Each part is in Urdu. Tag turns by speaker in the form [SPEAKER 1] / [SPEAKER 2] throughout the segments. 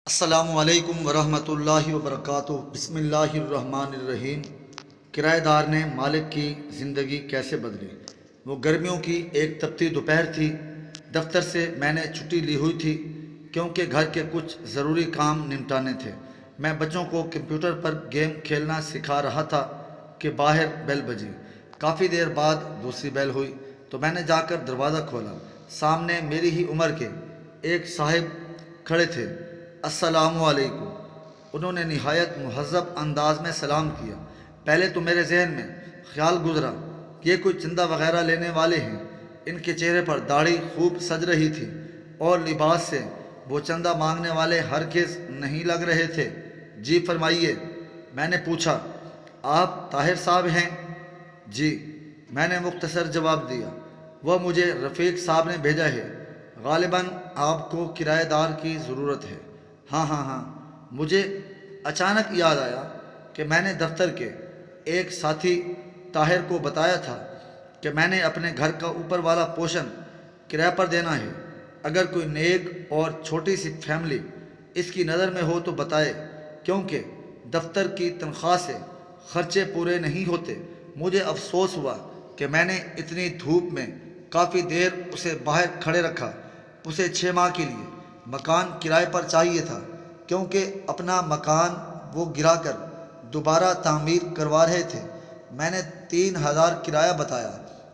[SPEAKER 1] السلام علیکم ورحمۃ اللہ وبرکاتہ۔ بسم اللہ الرحمن الرحیم۔ کرایہ دار نے مالک کی زندگی کیسے بدلی۔ وہ گرمیوں کی ایک تپتی دوپہر تھی۔ دفتر سے میں نے چھٹی لی ہوئی تھی کیونکہ گھر کے کچھ ضروری کام نمٹانے تھے۔ میں بچوں کو کمپیوٹر پر گیم کھیلنا سکھا رہا تھا کہ باہر بیل بجی۔ کافی دیر بعد دوسری بیل ہوئی تو میں نے جا کر دروازہ کھولا۔ سامنے میری ہی عمر کے ایک صاحب کھڑے تھے۔ السلام علیکم۔ انہوں نے نہایت مہذب انداز میں سلام کیا۔ پہلے تو میرے ذہن میں خیال گزرا کہ یہ کوئی چندہ وغیرہ لینے والے ہیں۔ ان کے چہرے پر داڑھی خوب سج رہی تھی اور لباس سے وہ چندہ مانگنے والے ہرگز نہیں لگ رہے تھے۔ جی فرمائیے، میں نے پوچھا۔ آپ طاہر صاحب ہیں؟ جی، میں نے مختصر جواب دیا۔ وہ مجھے رفیق صاحب نے بھیجا ہے۔ غالباً آپ کو کرایہ دار کی ضرورت ہے۔ ہاں، مجھے اچانک یاد آیا کہ میں نے دفتر کے ایک ساتھی طاہر کو بتایا تھا کہ میں نے اپنے گھر کا اوپر والا پورشن کرایہ پر دینا ہے۔ اگر کوئی نیک اور چھوٹی سی فیملی اس کی نظر میں ہو تو بتائے، کیونکہ دفتر کی تنخواہ سے خرچے پورے نہیں ہوتے۔ مجھے افسوس ہوا کہ میں نے اتنی دھوپ میں کافی دیر اسے باہر کھڑے رکھا۔ اسے 6 ماہ کے لیے مکان کرائے پر چاہیے تھا کیونکہ اپنا مکان وہ گرا کر دوبارہ تعمیر کروا رہے تھے۔ میں نے 3000 کرایہ بتایا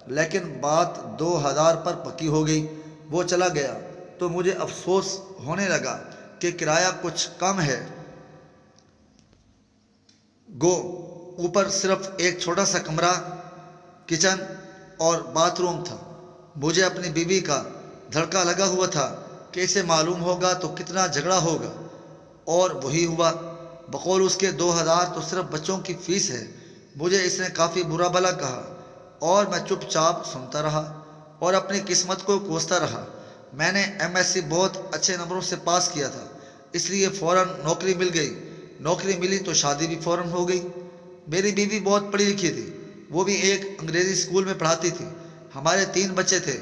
[SPEAKER 1] لیکن بات 2000 پر پکی ہو گئی۔ وہ چلا گیا تو مجھے افسوس ہونے لگا کہ کرایہ کچھ کم ہے گو اوپر صرف ایک چھوٹا سا کمرہ، کچن اور باتھ روم تھا۔ مجھے اپنی بیوی کا دھڑکا لگا ہوا تھا کہ اسے معلوم ہوگا تو کتنا جھگڑا ہوگا، اور وہی ہوا۔ بقول اس کے 2000 تو صرف بچوں کی فیس ہے۔ مجھے اس نے کافی برا بھلا کہا اور میں چپ چاپ سنتا رہا اور اپنی قسمت کو کوستا رہا۔ میں نے MSc بہت اچھے نمبروں سے پاس کیا تھا، اس لیے فوراً نوکری مل گئی۔ نوکری ملی تو شادی بھی فوراً ہو گئی۔ میری بیوی بہت پڑھی لکھی تھی، وہ بھی ایک انگریزی اسکول میں پڑھاتی تھی۔ ہمارے 3 بچے تھے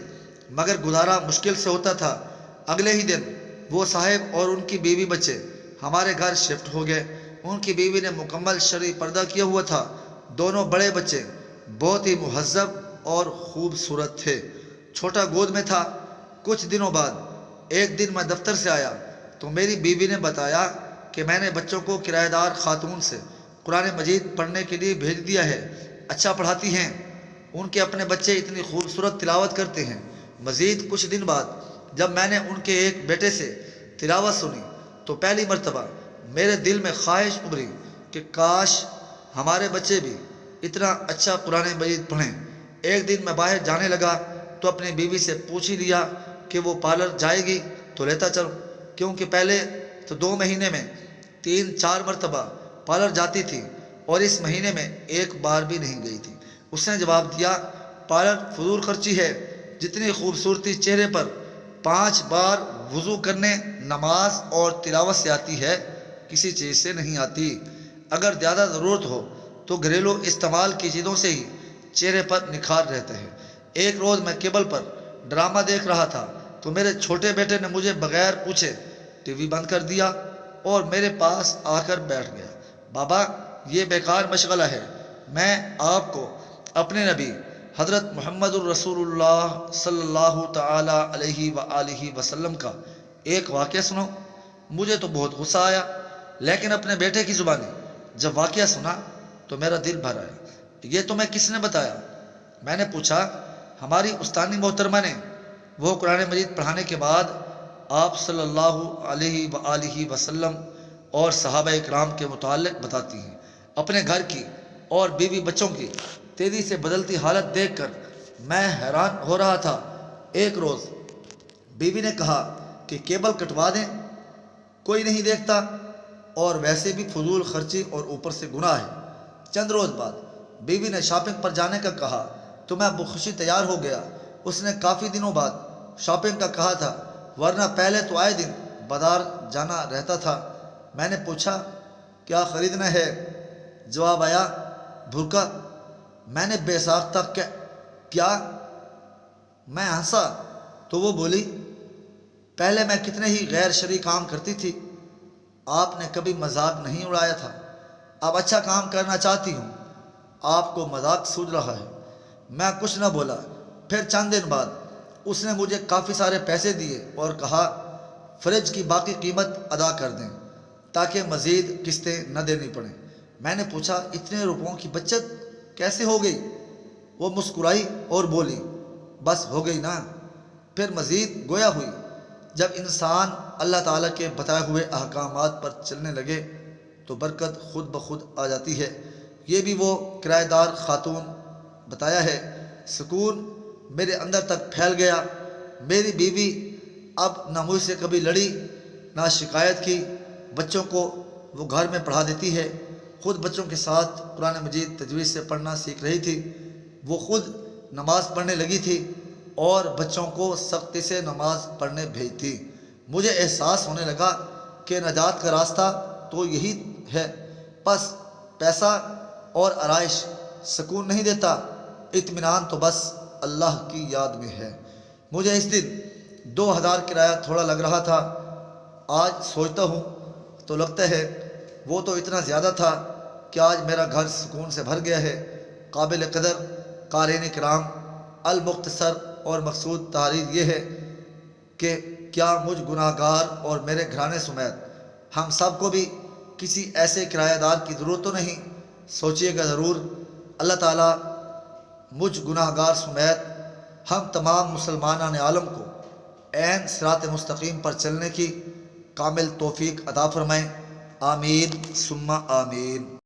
[SPEAKER 1] مگر گزارا مشکل سے ہوتا تھا۔ اگلے ہی دن وہ صاحب اور ان کی بیوی بچے ہمارے گھر شفٹ ہو گئے۔ ان کی بیوی نے مکمل شرعی پردہ کیا ہوا تھا۔ دونوں بڑے بچے بہت ہی مہذب اور خوبصورت تھے۔ چھوٹا گود میں تھا۔ کچھ دنوں بعد ایک دن میں دفتر سے آیا تو میری بیوی نے بتایا کہ میں نے بچوں کو کرایہ دار خاتون سے قرآن مجید پڑھنے کے لیے بھیج دیا ہے۔ اچھا پڑھاتی ہیں، ان کے اپنے بچے اتنی خوبصورت تلاوت کرتے ہیں۔ مزید کچھ دن بعد جب میں نے ان کے ایک بیٹے سے تلاوت سنی تو پہلی مرتبہ میرے دل میں خواہش ابھری کہ کاش ہمارے بچے بھی اتنا اچھا قرآن مجید پڑھیں۔ ایک دن میں باہر جانے لگا تو اپنی بیوی سے پوچھ ہی لیا کہ وہ پارلر جائے گی تو لیتا چلوں، کیونکہ پہلے تو 2 مہینے میں 3-4 مرتبہ پارلر جاتی تھی اور اس مہینے میں ایک بار بھی نہیں گئی تھی۔ اس نے جواب دیا، پارلر فضول خرچی ہے۔ جتنی خوبصورتی چہرے پر 5 بار وضو کرنے، نماز اور تلاوت سے آتی ہے، کسی چیز سے نہیں آتی۔ اگر زیادہ ضرورت ہو تو گھریلو استعمال کی چیزوں سے ہی چہرے پر نکھار رہتا ہے۔ ایک روز میں کیبل پر ڈرامہ دیکھ رہا تھا تو میرے چھوٹے بیٹے نے مجھے بغیر پوچھے ٹی وی بند کر دیا اور میرے پاس آ کر بیٹھ گیا۔ بابا، یہ بیکار مشغلہ ہے، میں آپ کو اپنے نبی حضرت محمد الرسول اللہ صلی اللہ تعالی علیہ وآلہ وسلم کا ایک واقعہ سنو۔ مجھے تو بہت غصہ آیا، لیکن اپنے بیٹے کی زبانی جب واقعہ سنا تو میرا دل بھر آیا۔ یہ تمہیں کس نے بتایا؟ میں نے پوچھا۔ ہماری استانی محترمہ نے۔ وہ قرآن مجید پڑھانے کے بعد آپ صلی اللہ علیہ وآلہ وسلم اور صحابہ اکرام کے متعلق بتاتی ہیں۔ اپنے گھر کی اور بیوی بچوں کی تیزی سے بدلتی حالت دیکھ کر میں حیران ہو رہا تھا۔ ایک روز بیوی نے کہا کہ کیبل کٹوا دیں، کوئی نہیں دیکھتا اور ویسے بھی فضول خرچی اور اوپر سے گناہ ہے۔ چند روز بعد بیوی نے شاپنگ پر جانے کا کہا تو میں بخوشی تیار ہو گیا۔ اس نے کافی دنوں بعد شاپنگ کا کہا تھا، ورنہ پہلے تو آئے دن بازار جانا رہتا تھا۔ میں نے پوچھا، کیا خریدنا ہے؟ جواب آیا، برقع۔ میں نے بے ساختہ کیا؟ میں ہنسا تو وہ بولی، پہلے میں کتنے ہی غیر شرعی کام کرتی تھی، آپ نے کبھی مذاق نہیں اڑایا تھا۔ اب اچھا کام کرنا چاہتی ہوں، آپ کو مذاق سوجھ رہا ہے۔ میں کچھ نہ بولا۔ پھر چند دن بعد اس نے مجھے کافی سارے پیسے دیے اور کہا فریج کی باقی قیمت ادا کر دیں تاکہ مزید قسطیں نہ دینی پڑیں۔ میں نے پوچھا اتنے روپوں کی بچت کیسے ہو گئی؟ وہ مسکرائی اور بولی بس ہو گئی نا۔ پھر مزید گویا ہوئی، جب انسان اللہ تعالیٰ کے بتائے ہوئے احکامات پر چلنے لگے تو برکت خود بخود آ جاتی ہے۔ یہ بھی وہ کرایہ دار خاتون بتایا ہے۔ سکون میرے اندر تک پھیل گیا۔ میری بیوی اب نہ مجھ سے کبھی لڑی نہ شکایت کی۔ بچوں کو وہ گھر میں پڑھا دیتی ہے، خود بچوں کے ساتھ قرآن مجید تجوید سے پڑھنا سیکھ رہی تھی۔ وہ خود نماز پڑھنے لگی تھی اور بچوں کو سختی سے نماز پڑھنے بھیجتی۔ مجھے احساس ہونے لگا کہ نجات کا راستہ تو یہی ہے، بس پیسہ اور آرائش سکون نہیں دیتا، اطمینان تو بس اللہ کی یاد میں ہے۔ مجھے اس دن 2000 کرایہ تھوڑا لگ رہا تھا، آج سوچتا ہوں تو لگتا ہے وہ تو اتنا زیادہ تھا کہ آج میرا گھر سکون سے بھر گیا ہے۔ قابل قدر قارئین کرام، المختصر اور مقصود تحریر یہ ہے کہ کیا مجھ گناہ گار اور میرے گھرانے سمیت ہم سب کو بھی کسی ایسے کرایہ دار کی ضرورت تو نہیں؟ سوچئے گا ضرور۔ اللہ تعالیٰ مجھ گناہ گار سمیت ہم تمام مسلمانان عالم کو عین صراط مستقیم پر چلنے کی کامل توفیق عطا فرمائیں۔ آمین ثم آمین۔